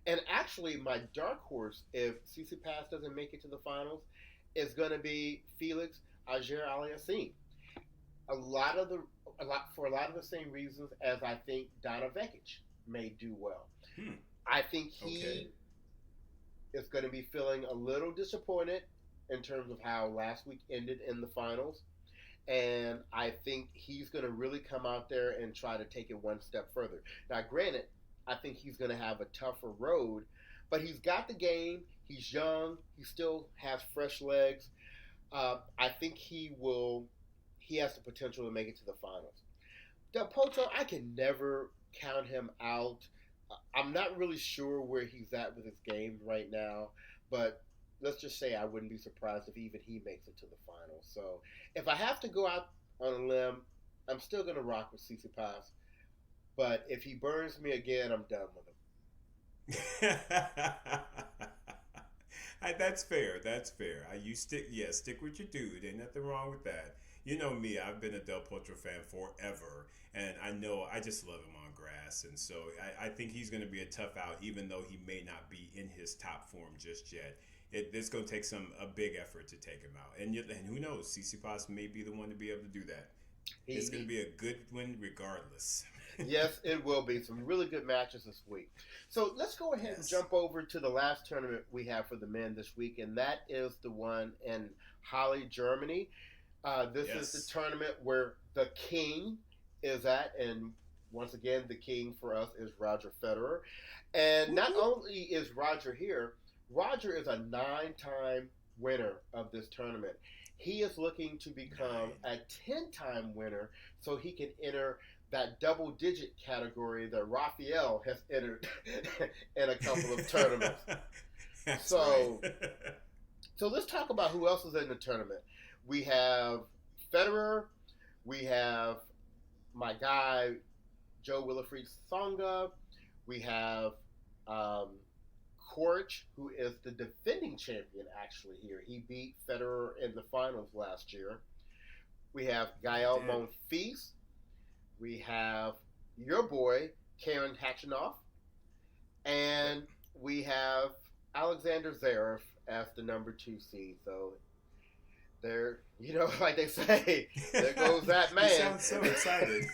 And actually, my dark horse, if CC Pass doesn't make it to the finals, is going to be Felix Auger Aliassime. A lot of the a lot of the same reasons as I think Donna Vekic may do well. Hmm. I think Okay. he is going to be feeling a little disappointed in terms of how last week ended in the finals. And I think he's going to really come out there and try to take it one step further. Now, granted, I think he's going to have a tougher road, but he's got the game. He's young. He still has fresh legs. I think he will. He has the potential to make it to the finals. Del Potro, I can never count him out. I'm not really sure where he's at with his game right now, but let's just say I wouldn't be surprised if even he makes it to the finals. So if I have to go out on a limb, I'm still going to rock with CC Pass. But if he burns me again, I'm done with him. That's fair. That's fair. You stick with your dude. Ain't nothing wrong with that. You know me. I've been a Del Potro fan forever, and I know I just love him on grass, and so I think he's going to be a tough out, even though he may not be in his top form just yet. It's going to take a big effort to take him out, and who knows? CC Paz may be the one to be able to do that. He, It's going to he be a good win regardless. Yes, it will be. Some really good matches this week. So let's go ahead and Yes. jump over to the last tournament we have for the men this week, and that is the one in Halle, Germany. This is the Yes. tournament where the king is at, and once again, the king for us is Roger Federer. And Whoop, not whoop. only is Roger here, Roger is a 9-time winner of this tournament. He is looking to become Nine. a 10-time winner so he can enter that double digit category that Raphael has entered in a couple of tournaments. That's right. So so let's talk about who else is in the tournament. We have Federer, we have my guy Joe Willifried Songa, we have um, Coric, who is the defending champion actually here. He beat Federer in the finals last year. We have He Gael did. Monfils. We have your boy Karen Hachinoff, Yep. and we have Alexander Zverev as the number 2 seed. So there, like they say, there goes that You man. sound so excited.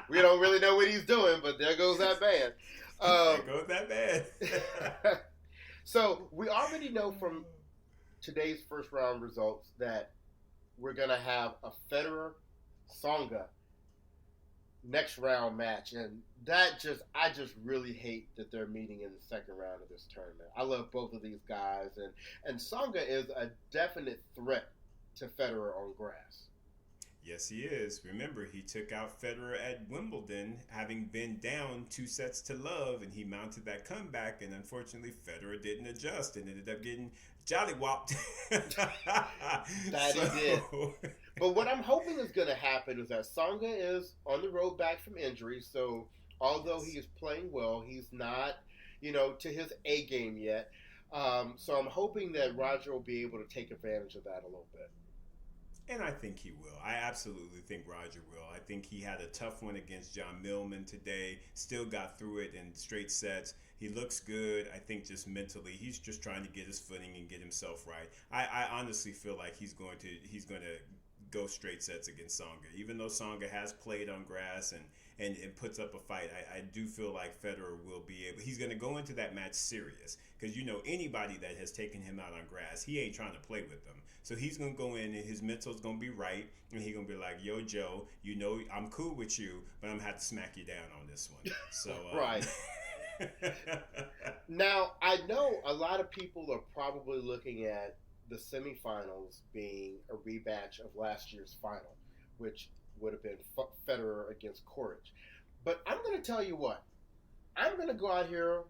We don't really know what he's doing, but there goes that man. There goes that man. So we already know from today's first round results that we're gonna have a Federer Songa next round match, and I just really hate that they're meeting in the second round of this tournament. I love both of these guys, and Songa is a definite threat to Federer on grass. Yes, he is. Remember, he took out Federer at Wimbledon, having been down 2 sets to love, and he mounted that comeback. And unfortunately, Federer didn't adjust and ended up getting jollywopped. That he did. But what I'm hoping is going to happen is that Songa is on the road back from injury. So although he Yes. is playing well, he's not, to his A game yet. So I'm hoping that Roger will be able to take advantage of that a little bit. And I think he will. I absolutely think Roger will. I think he had a tough one against John Millman today. Still got through it in straight sets. He looks good. I think just mentally, he's just trying to get his footing and get himself right. I honestly feel like he's going to go straight sets against Songa. Even though Songa has played on grass and puts up a fight, I do feel like Federer will be able. He's going to go into that match serious because anybody that has taken him out on grass, he ain't trying to play with them. So he's gonna go in and his mental's gonna be right, and he's gonna be like, "Yo, Joe, I'm cool with you, but I'm gonna have to smack you down on this one." So Right. Now, I know a lot of people are probably looking at the semifinals being a rematch of last year's final, which would have been Federer against Coric. But I'm going to tell you what. I'm going to go out here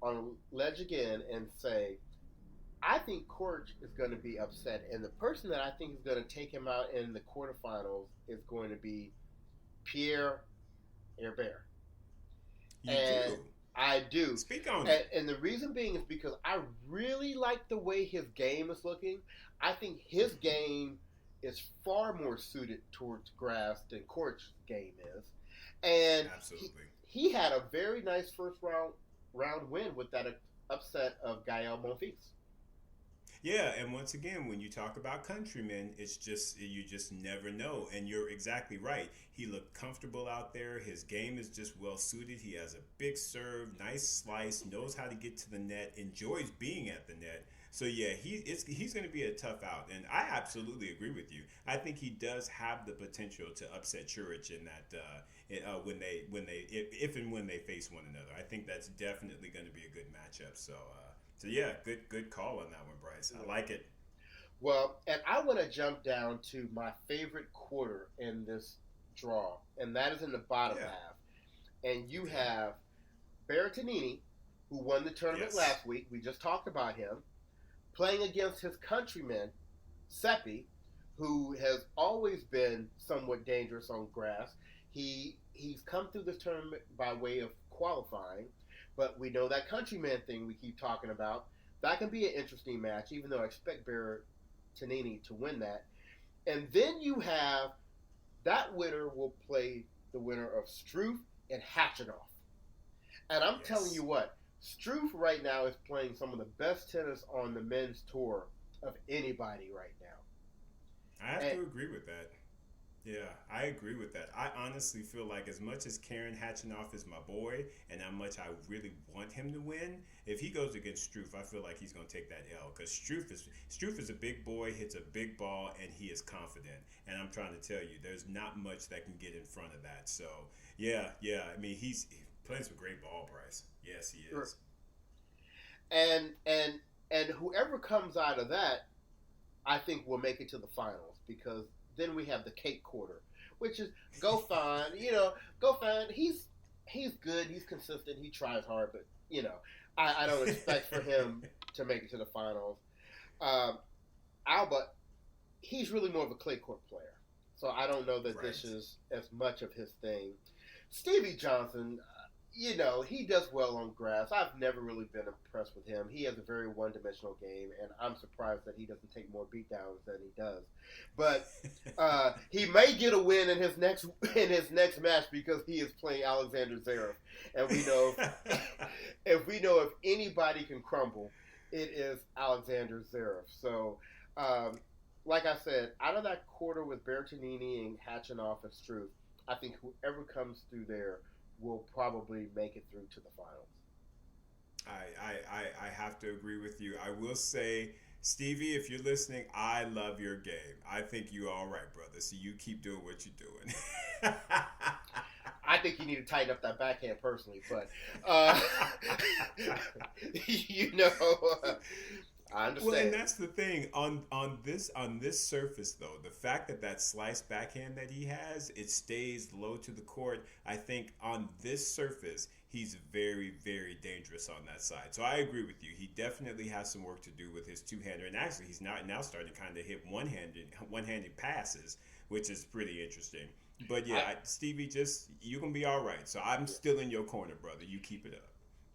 on a ledge again and say I think Coric is going to be upset, and the person that I think is going to take him out in the quarterfinals is going to be Pierre Herbert. you And do. I do. Speak on And, it. and the reason being is because I really like the way his game is looking. I think his game is far more suited towards grass than Coric's game is. And Absolutely. he had a very nice first round win with that upset of Gael Monfils. Yeah, and once again, when you talk about countrymen, it's just you just never know. And you're exactly right. He looked comfortable out there. His game is just well suited. He has a big serve, nice slice, knows how to get to the net, enjoys being at the net. So yeah, he's going to be a tough out, and I absolutely agree with you. I think he does have the potential to upset Churich in that when they if and when they face one another. I think that's definitely going to be a good matchup. So yeah, good call on that one, Bryce. I like it. Well, and I want to jump down to my favorite quarter in this draw, and that is in the bottom Yeah. half. And you Okay. have Berrettini, who won the tournament Yes. last week. We just talked about him. Playing against his countryman, Seppi, who has always been somewhat dangerous on grass. He's come through this tournament by way of qualifying, but we know that countryman thing we keep talking about. That can be an interesting match, even though I expect Berrettini to win that. And then you have that winner will play the winner of Struff and Hachinoff. And I'm telling you Yes. what, Struff right now is playing some of the best tennis on the men's tour of anybody right now. I have And, to agree with that. Yeah, I agree with that. I honestly feel like as much as Karen Hatchinoff is my boy, and how much I really want him to win, if he goes against Struff, I feel like he's going to take that L because Struff is a big boy, hits a big ball, and he is confident. And I'm trying to tell you, there's not much that can get in front of that. So yeah, yeah. I mean, he plays some great ball, Bryce. Yes, he Sure. is. And whoever comes out of that, I think will make it to the finals because then we have the cake quarter, which is go find, go find. He's good, he's consistent, he tries hard, but I don't expect for him to make it to the finals. Um, Alba, he's really more of a clay court player, so I don't know that Right. this is as much of his thing. Stevie Johnson, he does well on grass. I've never really been impressed with him. He has a very one-dimensional game, and I'm surprised that he doesn't take more beatdowns than he does. But he may get a win in his next match because he is playing Alexander Zverev, and we know if anybody can crumble, it is Alexander Zverev. So, um, like I said, out of that quarter with Berrettini and Hatchinoff and Struth, I think whoever comes through there will probably make it through to the finals. I have to agree with you. I will say, Stevie, if you're listening, I love your game. I think you're all right, brother. So you keep doing what you're doing. I think you need to tighten up that backhand personally, but uh, you know, I Well, and understand. that's the thing on this surface though. The fact that slice backhand that he has, it stays low to the court. I think on this surface, he's very very dangerous on that side. So I agree with you. He definitely has some work to do with his two-hander, and actually he's not now starting to kind of hit one-handed passes, which is pretty interesting. But yeah, I Stevie, just you gonna be all right. So I'm Yeah, still in your corner, brother. You keep it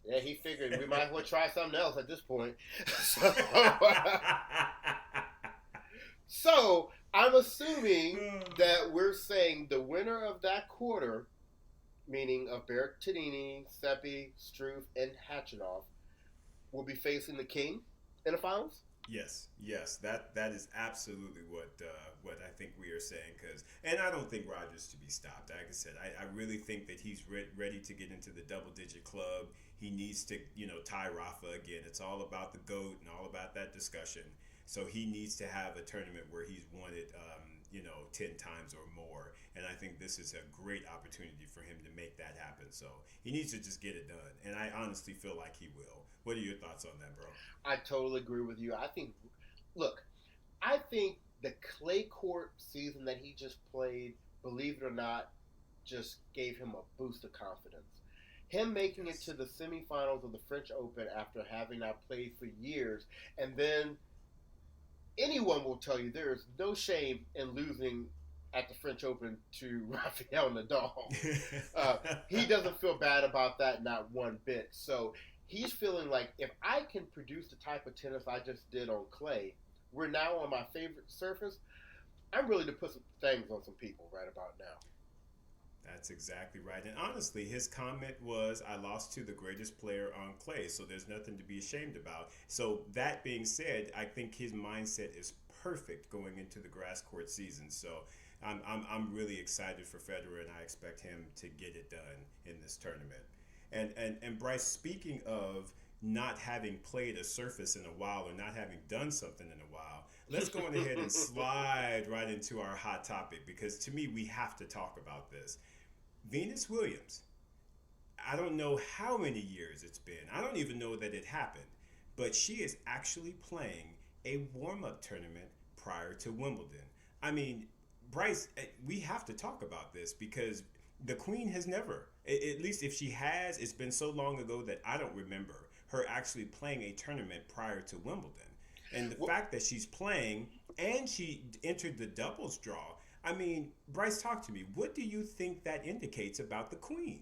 yeah, he figured we might as well try something else at this point. So, so I'm assuming up. that we're saying the winner of that quarter, meaning of Berrettini, Seppi, Struth, and Hatchinoff, will be facing the King in the finals. Yes, yes, that is absolutely what I think we are saying. And I don't think Rogers to be stopped. Like I said, I really think that he's ready to get into the double digit club. He needs to tie Rafa again. It's all about the goat and all about that discussion. So he needs to have a tournament where he's won it, 10 times or more. And I think this is a great opportunity for him to make that happen. So he needs to just get it done. And I honestly feel like he will. What are your thoughts on that, bro? I totally agree with you. Look, I think the clay court season that he just played, believe it or not, just gave him a boost of confidence. Him making it to Yes. the semifinals of the French Open after having not played for years, and then anyone will tell you there is no shame in losing at the French Open to Rafael Nadal. Uh, he doesn't feel bad about that, not one bit. So he's feeling like if I can produce the type of tennis I just did on clay, we're now on my favorite surface. I'm really to put some things on some people right about now. That's exactly right. And honestly, his comment was, I lost to the greatest player on clay, so there's nothing to be ashamed about. So, that being said, I think his mindset is perfect going into the grass court season. So, I'm really excited for Federer, and I expect him to get it done in this tournament. And Bryce, speaking of not having played a surface in a while or not having done something in a while, let's go on ahead and slide right into our hot topic because to me, we have to talk about this. Venus Williams. I don't know how many years it's been. I don't even know that it happened. But she is actually playing a warm up tournament prior to Wimbledon. I mean, Bryce, we have to talk about this because the Queen has never, at least if she has, it's been so long ago that I don't remember her actually playing a tournament prior to Wimbledon. And the Well, fact that she's playing and she entered the doubles draw, I mean, Bryce, talk to me. What do you think that indicates about the Queen?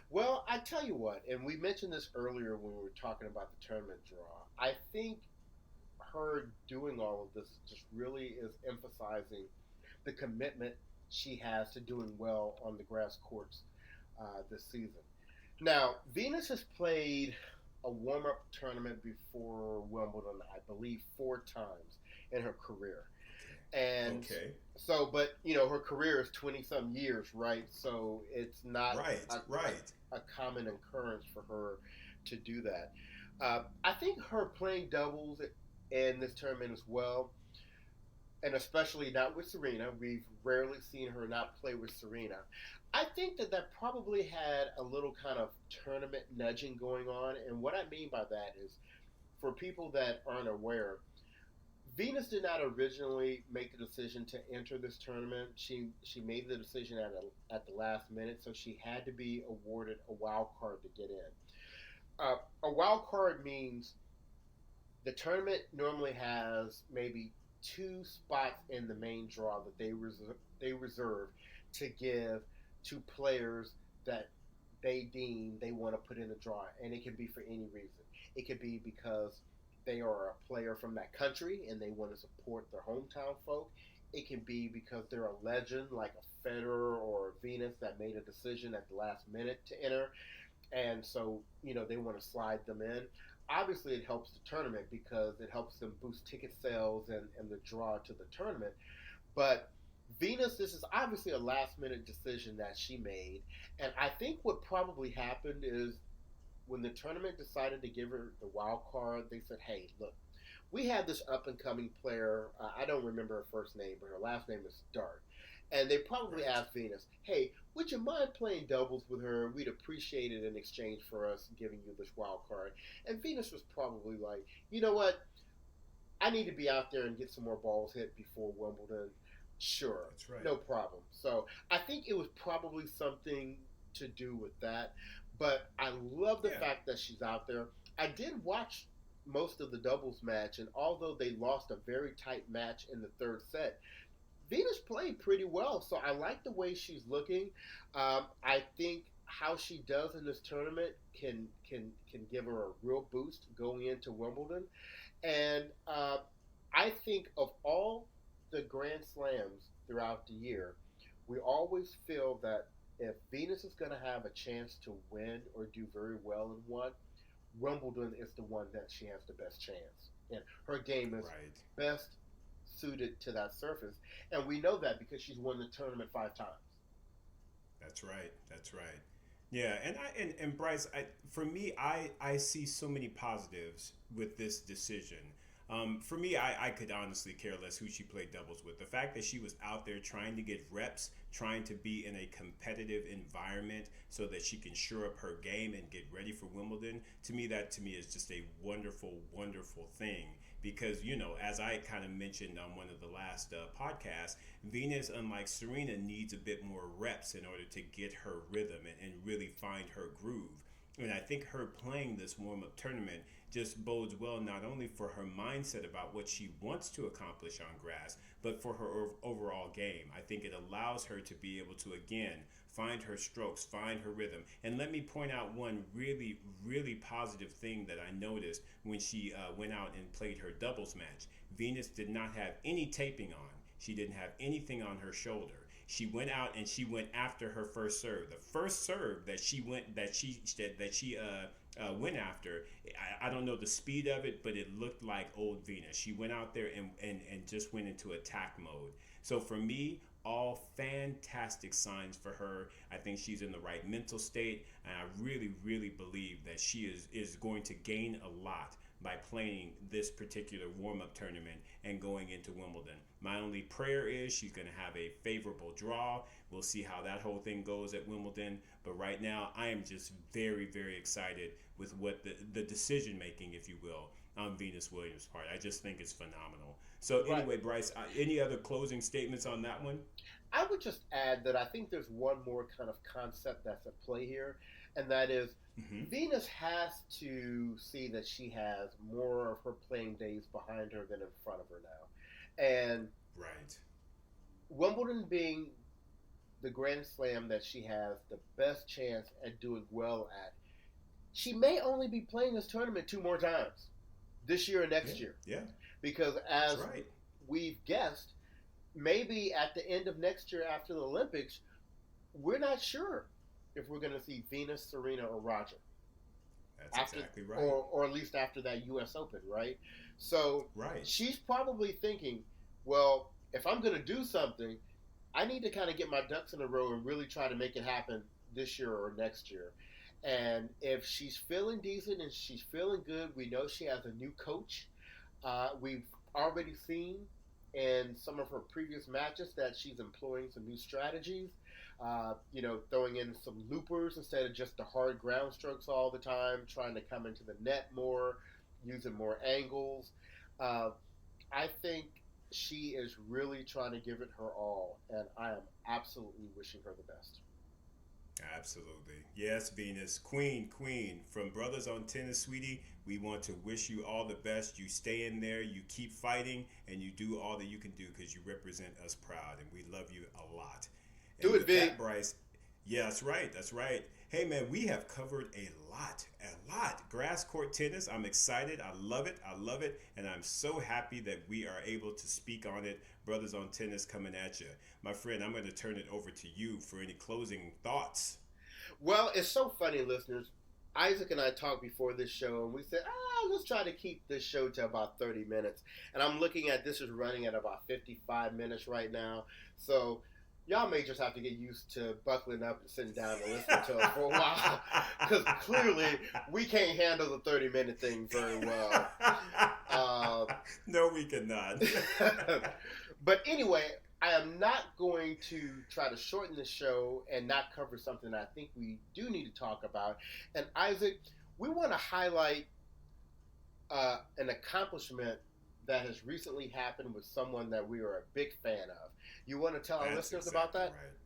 well, I tell you what, and we mentioned this earlier when we were talking about the tournament draw. I think her doing all of this just really is emphasizing the commitment she has to doing well on the grass courts this season. Now, Venus has played a warm up tournament before Wimbledon, I believe, 4 times in her career. And Okay. so, but her career is 20 some years, right? So it's not Right. Right. a common occurrence for her to do that. I think her playing doubles in this tournament as well, and especially not with Serena. We've rarely seen her not play with Serena. I think that probably had a little kind of tournament nudging going on. And what I mean by that is, for people that aren't aware, Venus did not originally make the decision to enter this tournament. She made the decision at the last minute, so she had to be awarded a wild card to get in. A wild card means the tournament normally has maybe two spots in the main draw that they reserve to give to players that they deem they want to put in a draw, and it can be for any reason. It could be because they are a player from that country and they want to support their hometown folk. It can be because they're a legend like a Federer or a Venus that made a decision at the last minute to enter, and so they want to slide them in. Obviously, it helps the tournament because it helps them boost ticket sales and the draw to the tournament. But Venus, this is obviously a last minute decision that she made, and I think what probably happened is when the tournament decided to give her the wild card, they said, "Hey, look, we have this up and coming player. I don't remember her first name, but her last name is Dart." And they probably Right. asked Venus, "Hey, would you mind playing doubles with her? We'd appreciate it in exchange for us giving you this wild card." And Venus was probably like, "You know what? I need to be out there and get some more balls hit before Wimbledon. Sure, That's right. no problem." So I think it was probably something to do with that. But I love the Yeah. fact that she's out there. I did watch most of the doubles match, and although they lost a very tight match in the third set, Venus played pretty well. So I like the way she's looking. I think how she does in this tournament can give her a real boost going into Wimbledon. And I think of all the Grand Slams throughout the year, we always feel that if Venus is going to have a chance to win or do very well in one, Wimbledon is the one that she has the best chance. And her game is Right. best suited to that surface. And we know that because she's won the tournament 5 times. That's right. That's right. Yeah, and Bryce, for me, I see so many positives with this decision. For me, I could honestly care less who she played doubles with. The fact that she was out there trying to get reps, trying to be in a competitive environment so that she can shore up her game and get ready for Wimbledon, that to me is just a wonderful, wonderful thing. Because, as I kind of mentioned on one of the last podcasts, Venus, unlike Serena, needs a bit more reps in order to get her rhythm and really find her groove. And I think her playing this warm up tournament just bodes well not only for her mindset about what she wants to accomplish on grass, but for her overall game. I think it allows her to be able to, again, find her strokes, find her rhythm. And let me point out one really, really positive thing that I noticed when she went out and played her doubles match. Venus did not have any taping on. She didn't have anything on her shoulder. She went out and she went after her first serve. The first serve that she went after, I don't know the speed of it, but it looked like old Venus. She went out there and just went into attack mode. So for me, all fantastic signs for her. I think she's in the right mental state, and I really, really believe that she is going to gain a lot by playing this particular warm-up tournament and going into Wimbledon. My only prayer is she's going to have a favorable draw. We'll see how that whole thing goes at Wimbledon. But right now, I am just very, very excited with what the decision-making, if you will, on Venus Williams' part. I just think it's phenomenal. So Right. anyway, Bryce, any other closing statements on that one? I would just add that I think there's one more kind of concept that's at play here, and that is Mm-hmm. Venus has to see that she has more of her playing days behind her than in front of her now. And Right. Wimbledon being the Grand Slam that she has the best chance at doing well at, she may only be playing this tournament 2 more times this year and Yeah. next year. Yeah. Because That's as right. we've guessed, maybe at the end of next year after the Olympics, we're not sure if we're going to see Venus, Serena, or Roger That's after, exactly right. or at least after that U.S. Open, right? So Right. she's probably thinking, well, if I'm going to do something, I need to kind of get my ducks in a row and really try to make it happen this year or next year. And if she's feeling decent and she's feeling good, we know she has a new coach. We've already seen in some of her previous matches that she's employing some new strategies. Throwing in some loopers instead of just the hard ground strokes all the time, trying to come into the net more, using more angles. I think she is really trying to give it her all, and I am absolutely wishing her the best. Absolutely. Yes, Venus. Queen. From Brothers on Tennis, sweetie, we want to wish you all the best. You stay in there, you keep fighting, and you do all that you can do because you represent us proud, and we love you a lot. And do it, Big. Bryce. Yeah, that's right. Hey, man, we have covered a lot. Grass court tennis. I'm excited. I love it. And I'm so happy that we are able to speak on it. Brothers on Tennis coming at you. My friend, I'm going to turn it over to you for any closing thoughts. Well, it's so funny, listeners. Isaac and I talked before this show, and we said, let's try to keep this show to about 30 minutes. And I'm looking at this is running at about 55 minutes right now. So y'all may just have to get used to buckling up and sitting down and listening to us for a while. Because clearly, we can't handle the 30-minute thing very well. No, we cannot. But anyway, I am not going to try to shorten the show and not cover something I think we do need to talk about. And Isaac, we want to highlight an accomplishment that has recently happened with someone that we are a big fan of. You want to tell our listeners about that? Right.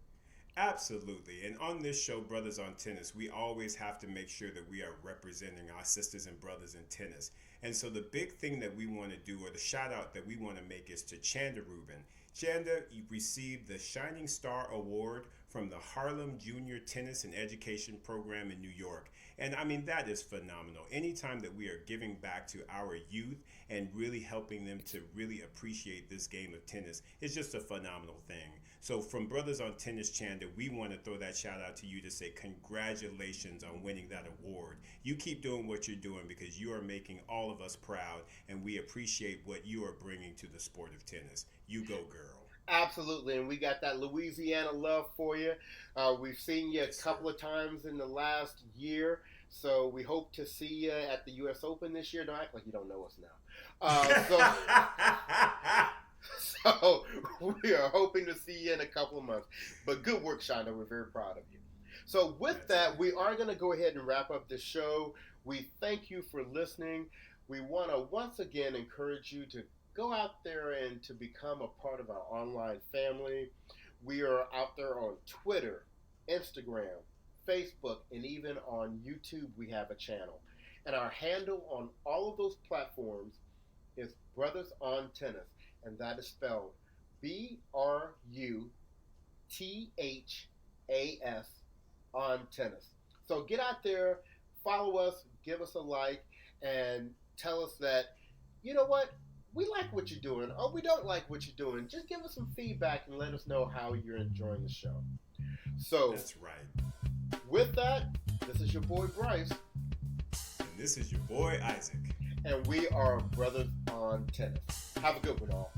Absolutely. And on this show, Brothers on Tennis, we always have to make sure that we are representing our sisters and brothers in tennis. And so the big thing that we want to do, or the shout out that we want to make, is to Chanda Rubin. Chanda received the Shining Star Award from the Harlem Junior Tennis and Education Program in New York. And I mean, that is phenomenal. Anytime that we are giving back to our youth and really helping them to really appreciate this game of tennis, it's just a phenomenal thing. So from Brothers on Tennis, Chanda, we want to throw that shout out to you to say congratulations on winning that award. You keep doing what you're doing because you are making all of us proud, and we appreciate what you are bringing to the sport of tennis. You go, girl. Absolutely, and we got that Louisiana love for you. We've seen you a couple of times in the last year, so we hope to see you at the U.S. Open this year. Don't act like you don't know us now. So we are hoping to see you in a couple of months. But good work, Shonda. We're very proud of you. So with that, we are going to go ahead and wrap up the show. We thank you for listening. We want to once again encourage you to go out there and to become a part of our online family. We are out there on Twitter, Instagram, Facebook, and even on YouTube we have a channel. And our handle on all of those platforms is Brothers on Tennis. And that is spelled BRUTHAS on tennis. So get out there, follow us, give us a like, and tell us that, you know what, we like what you're doing, or we don't like what you're doing. Just give us some feedback and let us know how you're enjoying the show. So that's right. With that, this is your boy Bryce. And this is your boy Isaac. And we are Brothers on Tennis. Have a good one, all.